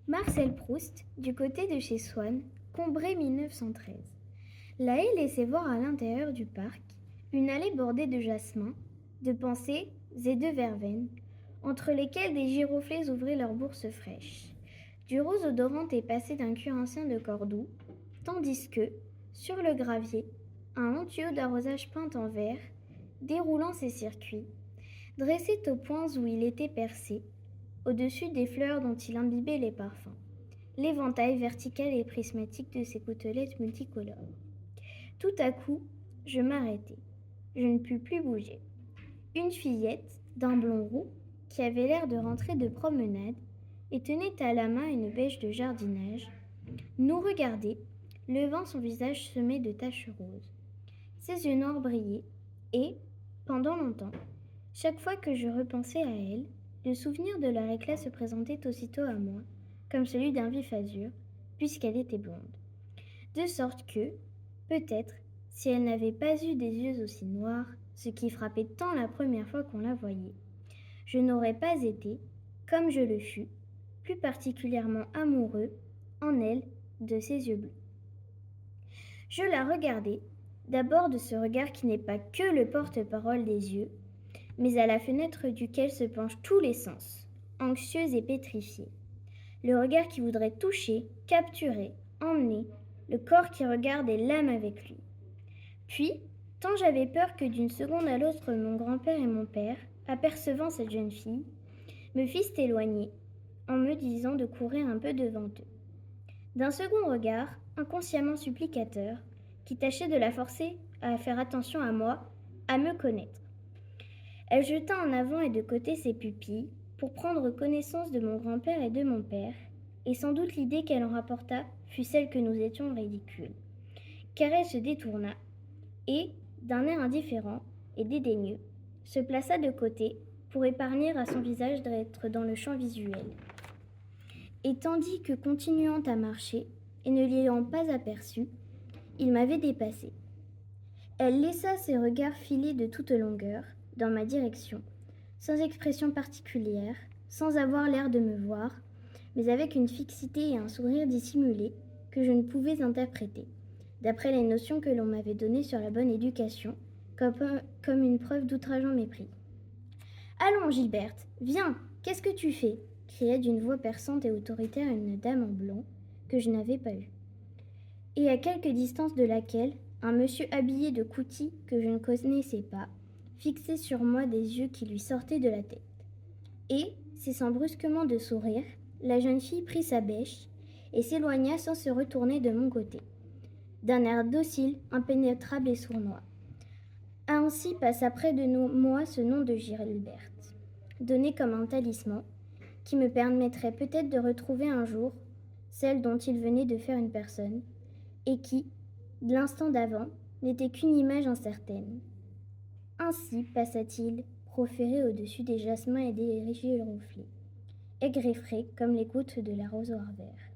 Marcel Proust, du côté de chez Swann, Combray 1913. La haie laissait voir à l'intérieur du parc une allée bordée de jasmins, de pensées et de verveines, entre lesquelles des giroflées ouvraient leurs bourses fraîches. Du rose odorante est passé d'un cuir ancien de Cordoue, tandis que, sur le gravier, un long tuyau d'arrosage peint en vert, déroulant ses circuits, dressait aux points où il était percé, au-dessus des fleurs dont il imbibait les parfums, l'éventail vertical et prismatique de ses côtelettes multicolores. Tout à coup, je m'arrêtai. Je ne pus plus bouger. Une fillette, d'un blond roux, qui avait l'air de rentrer de promenade et tenait à la main une bêche de jardinage, nous regardait, levant son visage semé de taches roses. Ses yeux noirs brillaient et, pendant longtemps, chaque fois que je repensais à elle, le souvenir de leur éclat se présentait aussitôt à moi, comme celui d'un vif azur, puisqu'elle était blonde. De sorte que, peut-être, si elle n'avait pas eu des yeux aussi noirs, ce qui frappait tant la première fois qu'on la voyait, je n'aurais pas été, comme je le fus, plus particulièrement amoureux, en elle, de ses yeux bleus. Je la regardai, d'abord de ce regard qui n'est pas que le porte-parole des yeux, mais à la fenêtre duquel se penchent tous les sens, anxieux et pétrifiés. Le regard qui voudrait toucher, capturer, emmener, le corps qui regarde et l'âme avec lui. Puis, tant j'avais peur que d'une seconde à l'autre mon grand-père et mon père, apercevant cette jeune fille, me fissent éloigner, en me disant de courir un peu devant eux. D'un second regard, inconsciemment supplicateur, qui tâchait de la forcer à faire attention à moi, à me connaître. Elle jeta en avant et de côté ses pupilles pour prendre connaissance de mon grand-père et de mon père, et sans doute l'idée qu'elle en rapporta fut celle que nous étions ridicules. Car elle se détourna et, d'un air indifférent et dédaigneux, se plaça de côté pour épargner à son visage d'être dans le champ visuel. Et tandis que, continuant à marcher, et ne l'ayant pas aperçu, il m'avait dépassé. Elle laissa ses regards filer de toute longueur, dans ma direction, sans expression particulière, sans avoir l'air de me voir, mais avec une fixité et un sourire dissimulé que je ne pouvais interpréter, d'après les notions que l'on m'avait données sur la bonne éducation, comme une preuve d'outrageant mépris. « Allons, Gilberte, viens, qu'est-ce que tu fais » cria d'une voix perçante et autoritaire une dame en blanc que je n'avais pas vue, et à quelque distance de laquelle un monsieur habillé de coutil que je ne connaissais pas fixait sur moi des yeux qui lui sortaient de la tête. Et, cessant brusquement de sourire, la jeune fille prit sa bêche et s'éloigna sans se retourner de mon côté, d'un air docile, impénétrable et sournois. Ainsi passa près de moi ce nom de Gilberte, donné comme un talisman, qui me permettrait peut-être de retrouver un jour celle dont il venait de faire une personne, et qui, de l'instant d'avant, n'était qu'une image incertaine. Ainsi passa-t-il, proféré au-dessus des jasmins et des giroflées, aigre et frais comme les gouttes de l'arrosoir vert.